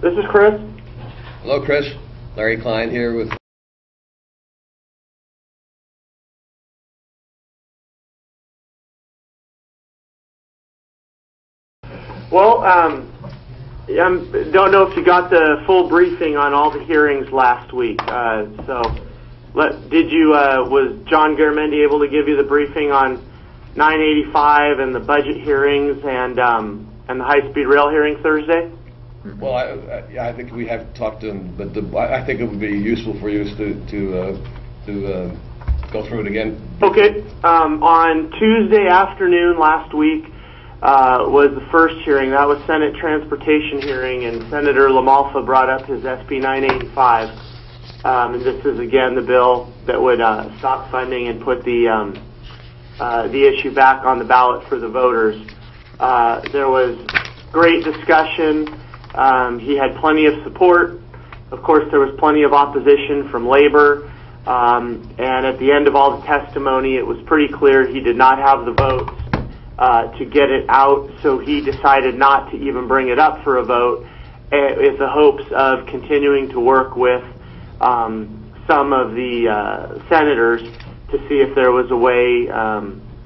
This is Chris. Hello, Chris. Larry Klein here with... Well, don't know if you got the full briefing on all the hearings last week. Was John Garamendi able to give you the briefing on 985 and the budget hearings and the high-speed rail hearing Thursday? Well, I think we have talked to him, but I think it would be useful for you to go through it again. Okay. On Tuesday afternoon last week was the first hearing. That was Senate Transportation hearing, and Senator LaMalfa brought up his SB 985. And this is again the bill that would stop funding and put the issue back on the ballot for the voters. There was great discussion. He had plenty of support. Of course, there was plenty of opposition from labor. And at the end of all the testimony, it was pretty clear he did not have the votes to get it out, so he decided not to even bring it up for a vote with the hopes of continuing to work with some of the senators to see if there was a way,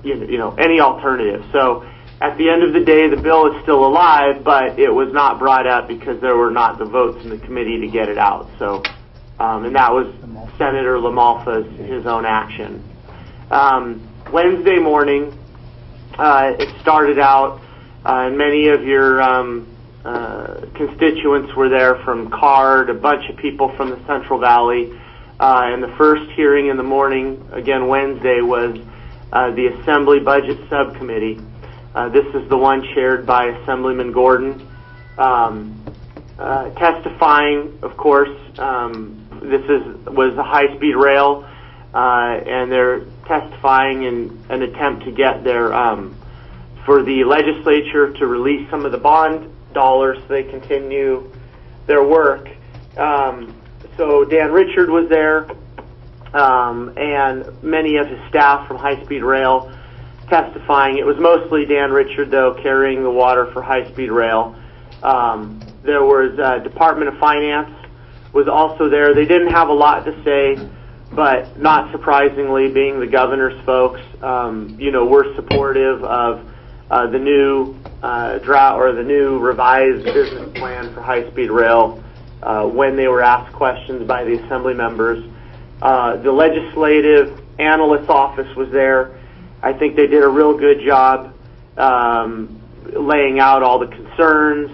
any alternative. So at the end of the day, the bill is still alive, but it was not brought up because there were not the votes in the committee to get it out. So, and that was Senator LaMalfa's his own action. Wednesday morning, it started out, and many of your constituents were there from CARD, a bunch of people from the Central Valley. And the first hearing in the morning, again Wednesday, was the Assembly Budget Subcommittee. This is the one chaired by Assemblyman Gordon. Testifying, of course, was a high-speed rail, and they're testifying in an attempt to get their for the legislature to release some of the bond dollars so they continue their work. So Dan Richard was there, and many of his staff from high-speed rail testifying. It was mostly Dan Richard, though, carrying the water for high-speed rail. There was Department of Finance was also there. They didn't have a lot to say, but not surprisingly, being the governor's folks, were supportive of the new the new revised business plan for high-speed rail when they were asked questions by the assembly members. The Legislative Analyst's Office was there. I think they did a real good job laying out all the concerns.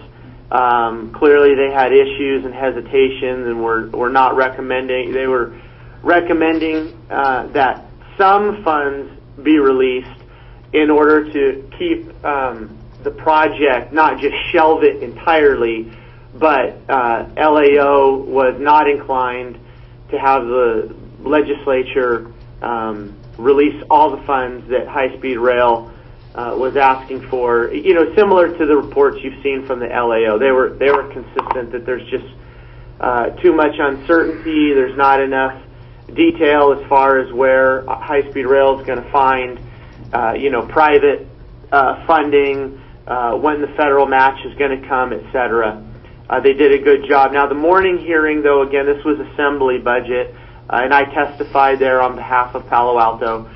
Clearly they had issues and hesitations and were not recommending. They were recommending that some funds be released in order to keep the project, not just shelve it entirely, but LAO was not inclined to have the legislature release all the funds that high-speed rail was asking for. Similar to the reports you've seen from the LAO. They were consistent that there's just too much uncertainty. There's not enough detail as far as where high-speed rail is going to find, private funding, when the federal match is going to come, etc. They did a good job. Now, the morning hearing, though, again, this was Assembly budget, and I testified there on behalf of Palo Alto.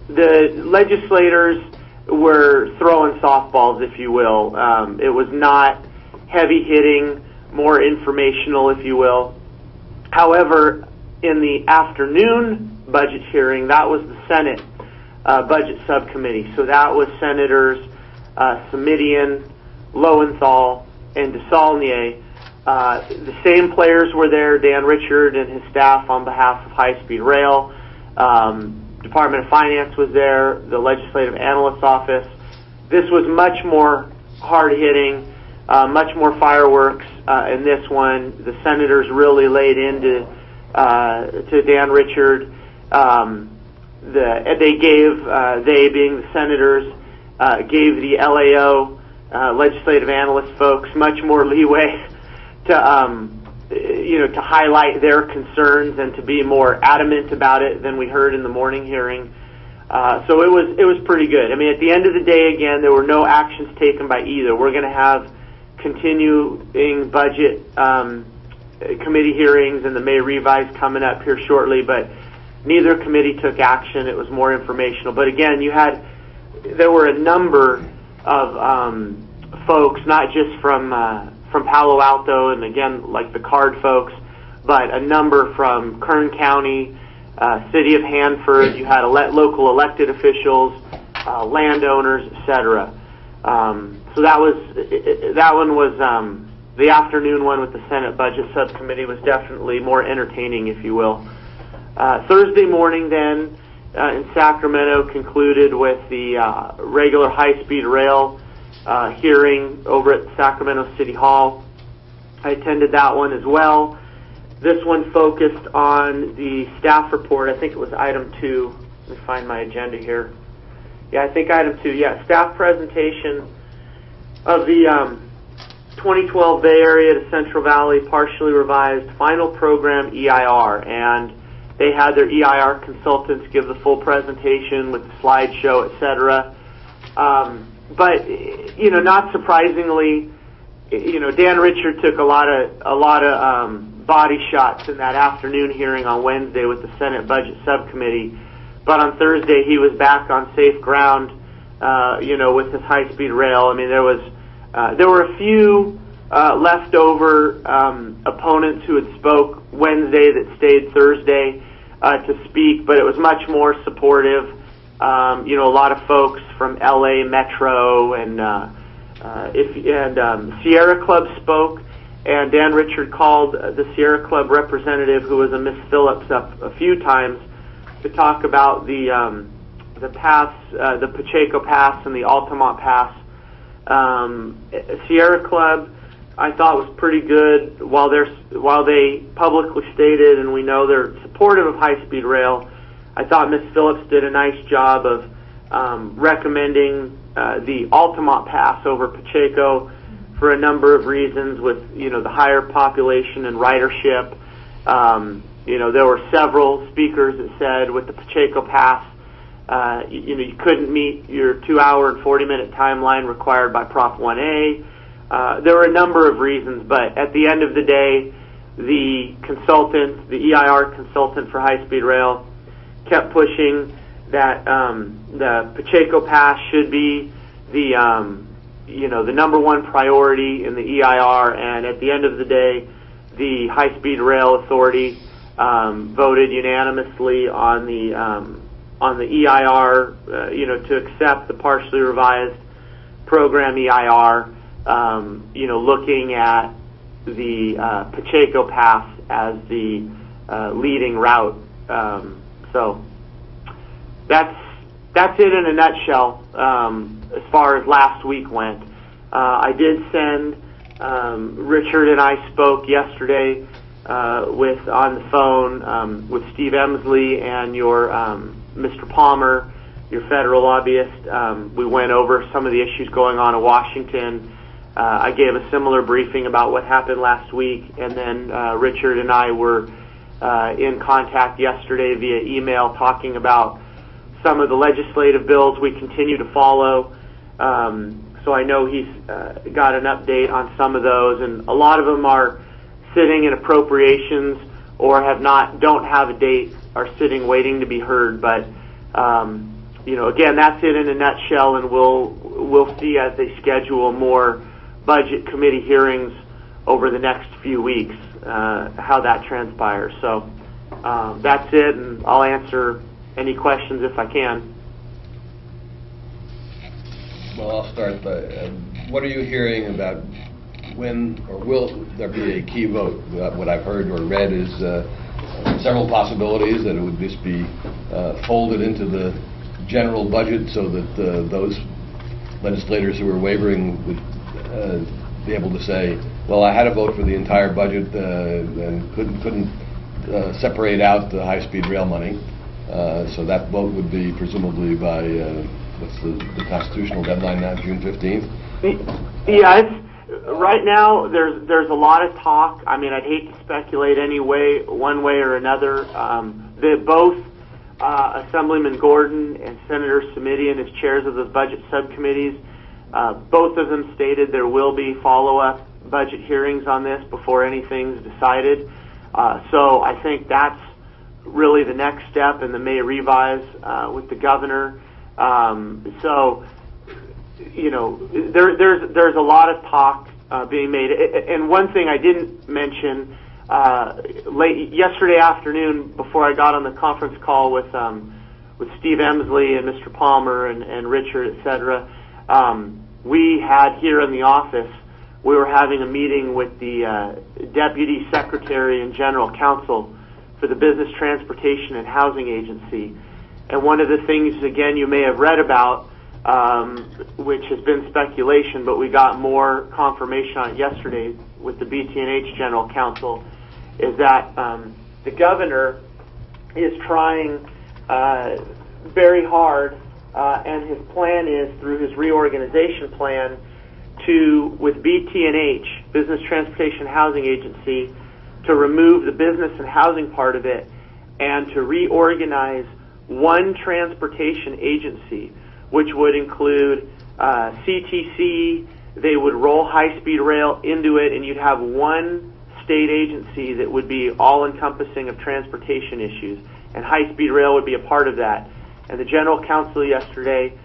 The legislators were throwing softballs, if you will. It was not heavy-hitting, more informational, if you will. However, in the afternoon budget hearing, that was the Senate Budget Subcommittee. So that was Senators Simidian, Lowenthal, and DeSaulnier. The same players were there, Dan Richard and his staff on behalf of high-speed rail. Department of Finance was there, the Legislative Analyst's Office. This was much more hard-hitting, much more fireworks in this one. The senators really laid into to Dan Richard. They being the senators, gave the LAO legislative analyst folks much more leeway to highlight their concerns and to be more adamant about it than we heard in the morning hearing. So it was pretty good. I mean, at the end of the day, again, there were no actions taken by either. We're going to have continuing budget committee hearings and the May revise coming up here shortly, but neither committee took action. It was more informational. But again, there were a number of folks, not just from Palo Alto, and again, like the card folks, but a number from Kern County, City of Hanford. You had local elected officials, landowners, etc. So that one was the afternoon one with the Senate Budget Subcommittee was definitely more entertaining, if you will. Thursday morning then in Sacramento concluded with the regular high-speed rail hearing over at Sacramento City Hall. I attended that one as well. This one focused on the staff report. I think it was item 2. Let me find my agenda here. Yeah, I think item 2. Yeah, staff presentation of the 2012 Bay Area to Central Valley partially revised final program EIR, and they had their EIR consultants give the full presentation with the slideshow, etc. But not surprisingly, Dan Richard took a lot of body shots in that afternoon hearing on Wednesday with the Senate Budget Subcommittee. But on Thursday, he was back on safe ground, with his high-speed rail. I mean, there were a few leftover opponents who had spoke Wednesday that stayed Thursday to speak, but it was much more supportive. A lot of folks from LA Metro and Sierra Club spoke, and Dan Richard called the Sierra Club representative, who was a Miss Phillips, up a few times to talk about the pass, the Pacheco Pass and the Altamont Pass. Sierra Club, I thought, was pretty good. While they publicly stated, and we know they're supportive of high-speed rail, I thought Ms. Phillips did a nice job of recommending the Altamont Pass over Pacheco for a number of reasons, with the higher population and ridership. There were several speakers that said with the Pacheco Pass, you couldn't meet your 2-hour and 40-minute timeline required by Prop 1A. There were a number of reasons, but at the end of the day, the consultant, the EIR consultant for high-speed rail, kept pushing that the Pacheco Pass should be the the number one priority in the EIR, and at the end of the day, the High-Speed Rail Authority voted unanimously on the EIR, to accept the partially revised program EIR, looking at the Pacheco Pass as the leading route. So that's it in a nutshell as far as last week went. I did send, Richard and I spoke yesterday on the phone with Steve Emsley and your Mr. Palmer, your federal lobbyist. We went over some of the issues going on in Washington. I gave a similar briefing about what happened last week, and then Richard and I were in contact yesterday via email talking about some of the legislative bills we continue to follow. So I know he's got an update on some of those, and a lot of them are sitting in appropriations or don't have a date, are sitting waiting to be heard. But again, that's it in a nutshell, and we'll see as they schedule more budget committee hearings over the next few weeks how that transpires. So that's it, and I'll answer any questions if I can. Well, I'll start by, what are you hearing about when or will there be a key vote? What I've heard or read is several possibilities that it would just be folded into the general budget so that those legislators who are wavering would be able to say, well, I had a vote for the entire budget and couldn't separate out the high-speed rail money. So that vote would be presumably by, what's the constitutional deadline now, June 15th? Yeah, right now there's a lot of talk. I mean, I'd hate to speculate one way or another. Both Assemblyman Gordon and Senator Simidian, as chairs of the budget subcommittees, Both of them stated there will be follow-up budget hearings on this before anything's decided. So I think that's really the next step in the May revise with the governor. So, you know, there's a lot of talk being made. And one thing I didn't mention, yesterday afternoon before I got on the conference call with Steve Emsley and Mr. Palmer and Richard, et cetera, we had here in the office, we were having a meeting with the Deputy Secretary and General Counsel for the Business Transportation and Housing Agency. And one of the things, again, you may have read about, which has been speculation, but we got more confirmation on it yesterday with the BT&H General Counsel, is that the governor is trying very hard, and his plan is, through his reorganization plan, to, with BT&H, Business Transportation Housing Agency, to remove the business and housing part of it and to reorganize one transportation agency, which would include CTC. They would roll high-speed rail into it, and you'd have one state agency that would be all-encompassing of transportation issues, and high-speed rail would be a part of that. And the General Counsel yesterday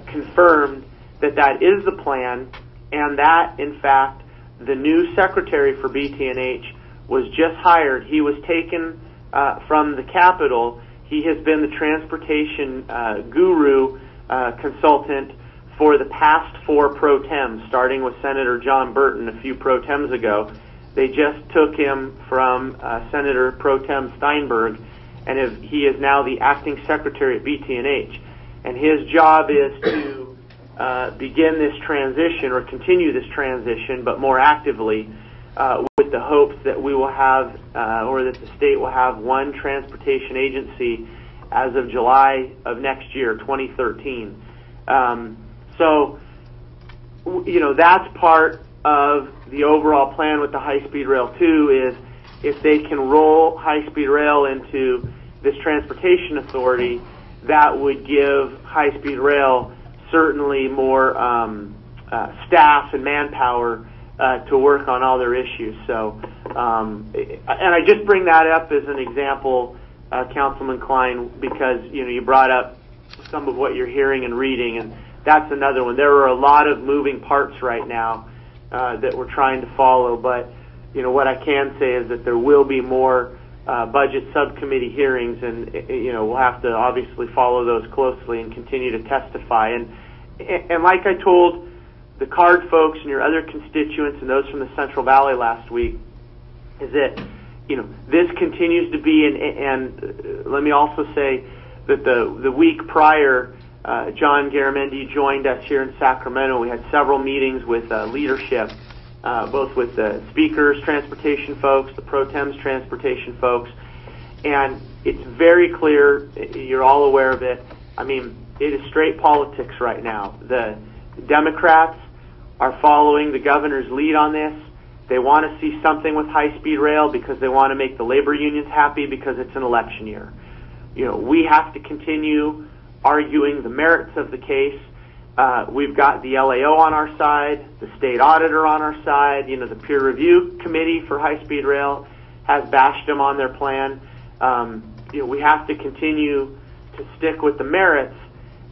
confirmed that that is the plan, and that, in fact, the new secretary for BT&H was just hired. He was taken from the Capitol. He has been the transportation guru consultant for the past 4 pro tems, starting with Senator John Burton a few pro tems ago. They just took him from Senator Pro Tem Steinberg, and he is now the acting secretary at BT&H. And his job is to begin this transition, or continue this transition, but more actively, with the hopes that we will have, or that the state will have, one transportation agency as of July of next year, 2013. So, you know, that's part of the overall plan with the high-speed rail too, is if they can roll high-speed rail into this transportation authority, that would give high-speed rail certainly more staff and manpower to work on all their issues. So, and I just bring that up as an example, Councilman Klein, because, you know, you brought up some of what you're hearing and reading, and that's another one. There are a lot of moving parts right now that we're trying to follow, but, you know, what I can say is that there will be more budget subcommittee hearings, and, you know, we'll have to obviously follow those closely and continue to testify. And like I told the CARD folks and your other constituents and those from the Central Valley last week, is that, you know, this continues to be, and let me also say that the week prior, John Garamendi joined us here in Sacramento. We had several meetings with leadership, both with the speakers, transportation folks, the pro tems transportation folks, and it's very clear, you're all aware of it. I mean, it is straight politics right now. The Democrats are following the governor's lead on this. They want to see something with high-speed rail because they want to make the labor unions happy because it's an election year. You know, we have to continue arguing the merits of the case. We've got the LAO on our side, the state auditor on our side. You know, the peer review committee for high-speed rail has bashed them on their plan. You know, we have to continue to stick with the merits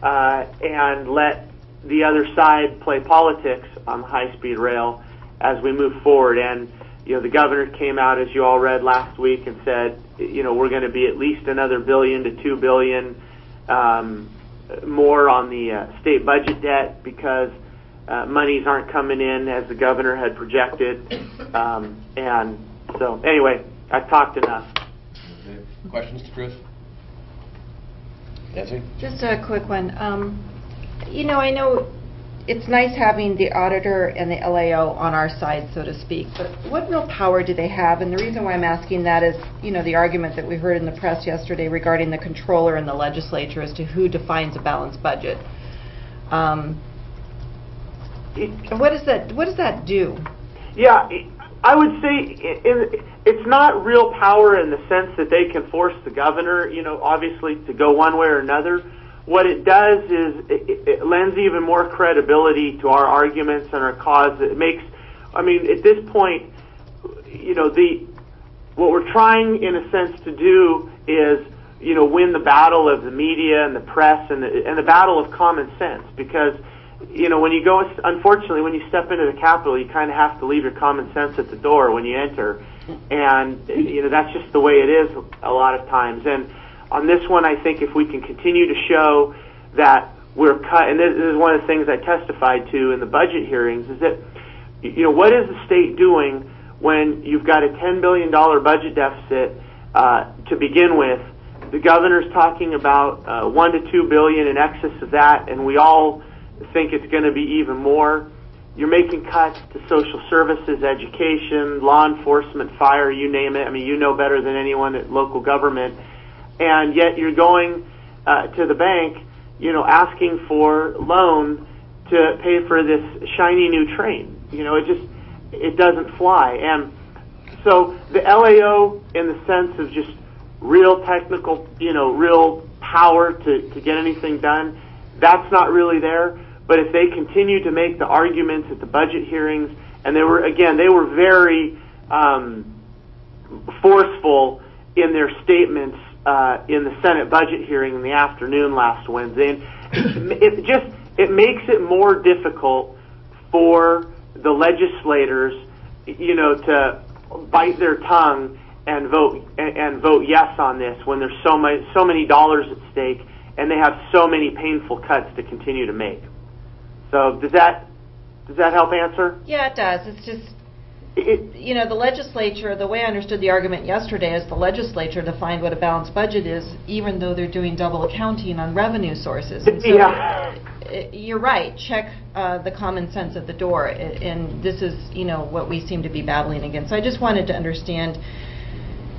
and let the other side play politics on high-speed rail as we move forward. And, you know, the governor came out, as you all read last week, and said, you know, we're going to be at least another $1 billion to $2 billion more on the state budget debt because monies aren't coming in as the governor had projected. And so, anyway, I've talked enough. Okay. Questions to Chris? Nancy? Just a quick one. You know, I know it's nice having the auditor and the LAO on our side, so to speak, but what real power do they have? And the reason why I'm asking that is, you know, the argument that we heard in the press yesterday regarding the controller and the legislature as to who defines a balanced budget. What does that do? Yeah, I would say it's not real power in the sense that they can force the governor, you know, obviously to go one way or another. what it does is it lends even more credibility to our arguments and our cause. It makes, I mean, at this point, you know, what we're trying in a sense to do is, you know, win the battle of the media and the press and the battle of common sense, because, you know, when you go, unfortunately, when you step into the Capitol, you kind of have to leave your common sense at the door when you enter, and, you know, that's just the way it is a lot of times. And on this one, I think if we can continue to show that we're cut, and this is one of the things I testified to in the budget hearings, is that, you know, what is the state doing when you've got a $10 billion budget deficit to begin with? The governor's talking about $1 to $2 billion in excess of that, and we all think it's going to be even more. You're making cuts to social services, education, law enforcement, fire, you name it. I mean, you know better than anyone at local government. And yet you're going to the bank, you know, asking for loan to pay for this shiny new train. You know, it doesn't fly. And so the LAO, in the sense of just real technical, you know, real power to get anything done, that's not really there. But if they continue to make the arguments at the budget hearings, and they were very forceful in their statements in the Senate budget hearing in the afternoon last Wednesday, and it makes it more difficult for the legislators, you know, to bite their tongue and vote yes on this when there's so many dollars at stake, and they have so many painful cuts to continue to make. So does that help answer? Yeah, it does. It's just, you know, the legislature, the way I understood the argument yesterday is the legislature defined what a balanced budget is, even though they're doing double accounting on revenue sources. And so yeah. You're right. Check the common sense at the door, and this is, you know, what we seem to be battling against. So I just wanted to understand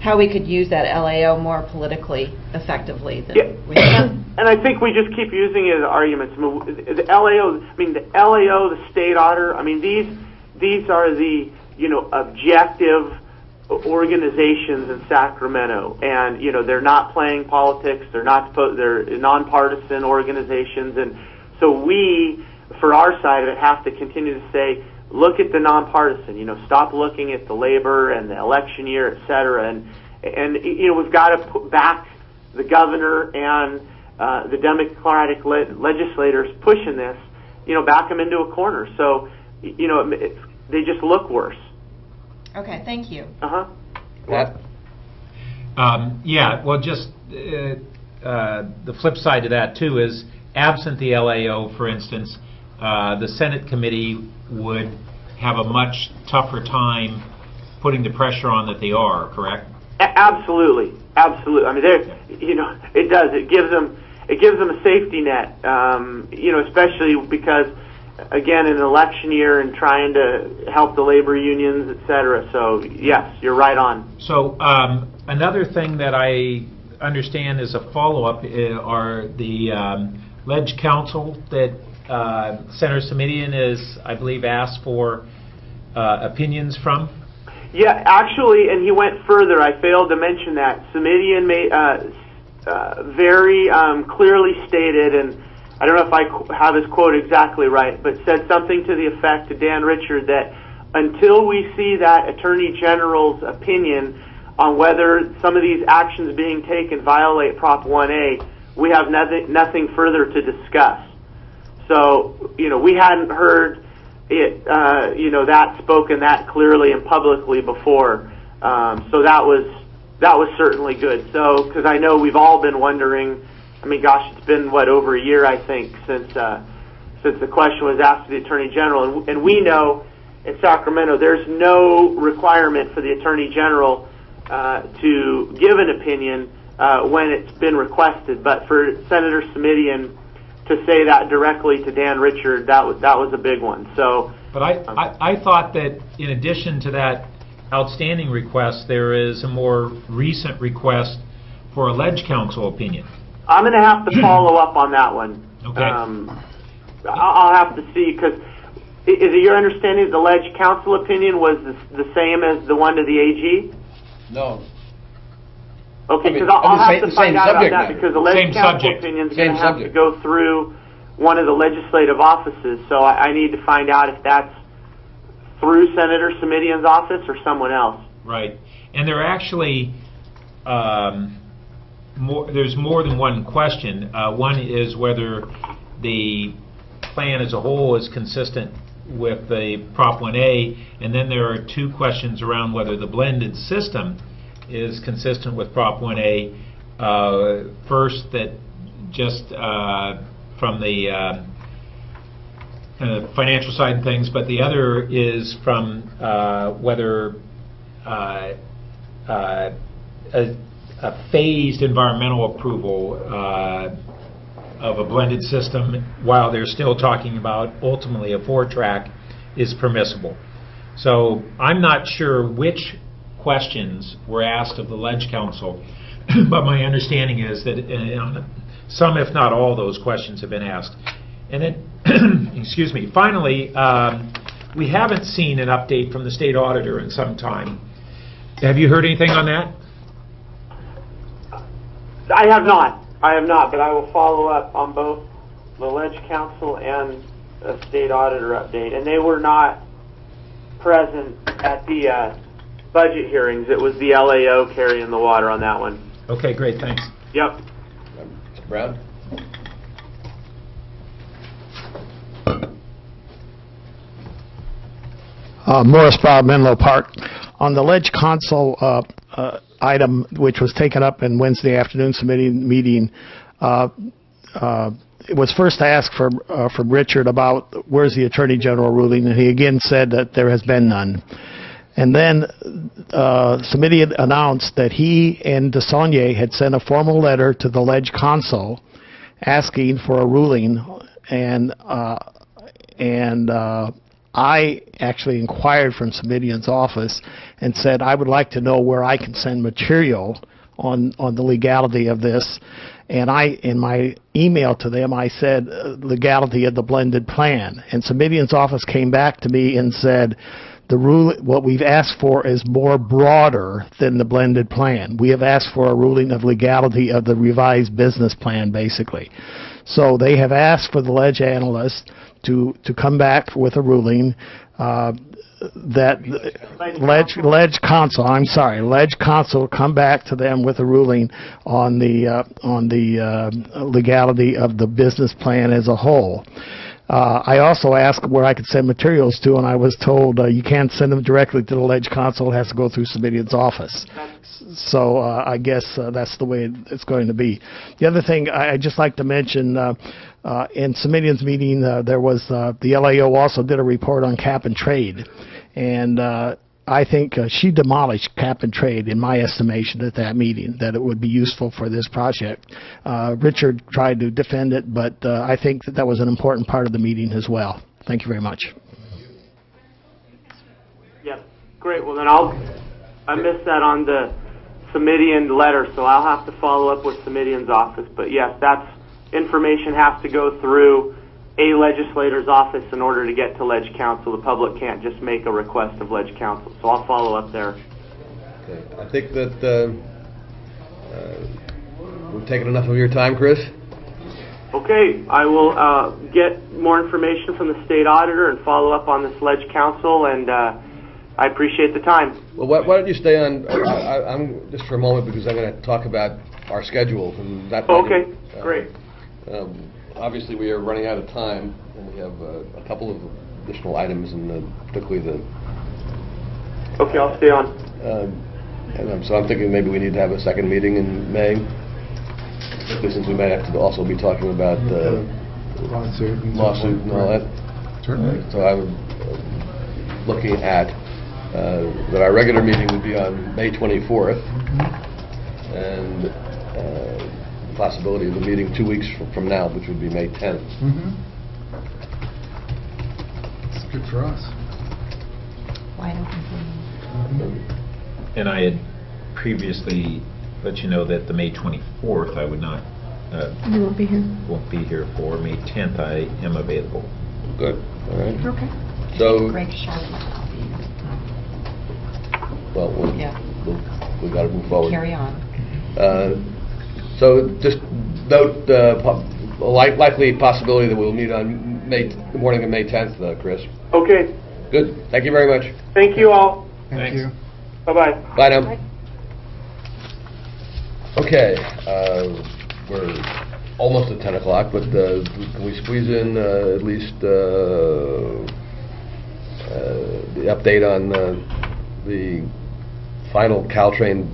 how we could use that LAO more politically effectively than we have. And I think we just keep using it as arguments. I mean, the LAO, the state auditor, I mean, these are the, you know, objective organizations in Sacramento, and, you know, they're not playing politics, they're nonpartisan organizations, and so we, for our side of it, have to continue to say, look at the nonpartisan, you know, stop looking at the labor and the election year, et cetera, and you know, we've got to back the governor and the Democratic legislators pushing this, you know, back them into a corner. So, you know, they just look worse. Okay, thank you. Pat? Yeah, well, just the flip side to that, too, is absent the LAO, for instance, the Senate committee would have a much tougher time putting the pressure on that they are, correct? Absolutely. Absolutely. I mean, you know, it does. It gives them a safety net, you know, especially because, again, in an election year and trying to help the labor unions, et cetera. So, yes, you're right on. So, another thing that I understand is a follow-up are the Ledge Council that Senator Simitian is, I believe, asked for opinions from. Yeah, actually, and he went further. I failed to mention that. Simitian made very clearly stated, and I don't know if I have his quote exactly right, but said something to the effect to Dan Richard that until we see that Attorney General's opinion on whether some of these actions being taken violate Prop 1A, we have nothing further to discuss. So, you know, we hadn't heard it, you know, that spoken that clearly and publicly before. So that was certainly good. So, because I know we've all been wondering. I mean, gosh, it's been what, over a year, I think, since the question was asked to the Attorney General, and we know in Sacramento there's no requirement for the Attorney General to give an opinion when it's been requested. But for Senator Simitian to say that directly to Dan Richard, that was a big one. So, but I thought that in addition to that outstanding request, there is a more recent request for a Ledge Council opinion. I'm going to have to follow up on that one. Okay. I'll have to see, because is it your understanding that the Ledge Council opinion was the same as the one to the AG? No. Okay, I mean, because I'll have the to find same out about subject that matter. because the ledge Same council subject. opinion is Same going to have to subject. go through one of the legislative offices. So I need to find out if that's through Senator Simitian's office or someone else. Right. And there are actually, there's more than one question. One is whether the plan as a whole is consistent with the Prop 1A, and then there are two questions around whether the blended system is consistent with Prop 1A. First, that just from the financial side of things, but the other is from whether a phased environmental approval of a blended system, while they're still talking about ultimately a 4-track, is permissible. So I'm not sure which questions were asked of the Ledge Council, but my understanding is that some, if not all, those questions have been asked. And then, excuse me, finally, we haven't seen an update from the state auditor in some time. Have you heard anything on that? I have not, but I will follow up on both the Ledge Council and a state auditor update. And they were not present at the budget hearings. It was the LAO carrying the water on that one. Okay, great, thanks. Yep. Mr. Brown? Morris Bob, Menlo Park. On the Ledge Council item, which was taken up in Wednesday afternoon's committee meeting, it was first asked from Richard about where's the Attorney General ruling, and he again said that there has been none. And then Simitian announced that he and DeSaulnier had sent a formal letter to the Ledge Council asking for a ruling, and I actually inquired from Simitian's office and said I would like to know where I can send material on the legality of this. And in my email to them, I said legality of the blended plan. And Simitian's office came back to me and said what we've asked for is more broader than the blended plan. We have asked for a ruling of legality of the revised business plan, basically. So they have asked for the Ledge analyst to come back with a ruling that Ledge Council come back to them with a ruling on the legality of the business plan as a whole. I also asked where I could send materials to, and I was told you can't send them directly to the Ledge Council. It has to go through Simitian's office. So I guess that's the way it's going to be. The other thing I'd just like to mention, in Simitian's meeting, there was the LAO also did a report on cap and trade. And I think she demolished cap and trade, in my estimation, at that meeting, that it would be useful for this project. Richard tried to defend it, but I think that was an important part of the meeting as well. Thank you very much. Yep. Great. Well, then I missed that on the Simitian letter, so I'll have to follow up with Simitian's office. But yes, that's information has to go through a legislator's office in order to get to Ledge Council. The public can't just make a request of Ledge Council, so I'll follow up there. Okay. I think that we've taken enough of your time, Chris. Okay, I will get more information from the state auditor and follow up on this Ledge Council, and I appreciate the time. Well, why don't you stay on, I'm just for a moment, because I'm going to talk about our schedule from that point. Okay, great. Obviously, we are running out of time, and we have a couple of additional items, and particularly the... Okay, I'll stay on. And so I'm thinking maybe we need to have a second meeting in May, since we may have to also be talking about the lawsuit and all that. Certainly. So I was looking at that our regular meeting would be on May 24th, and possibility of a meeting 2 weeks from now, which would be May 10th. It's good for us. Wide open. And I had previously let you know that the May 24th I would not You won't be here. won't be here for. May 10th I am available. Good. All right. Okay. So, Greg Sharp. well, Yeah. we got to move forward. Carry on. So just note a likely possibility that we'll meet on the morning of May 10th, Chris. Okay. Good. Thank you very much. Thank you all. Thank you. Bye-bye. Bye now. Okay. We're almost at 10 o'clock, but can we squeeze in at least the update on the final Caltrain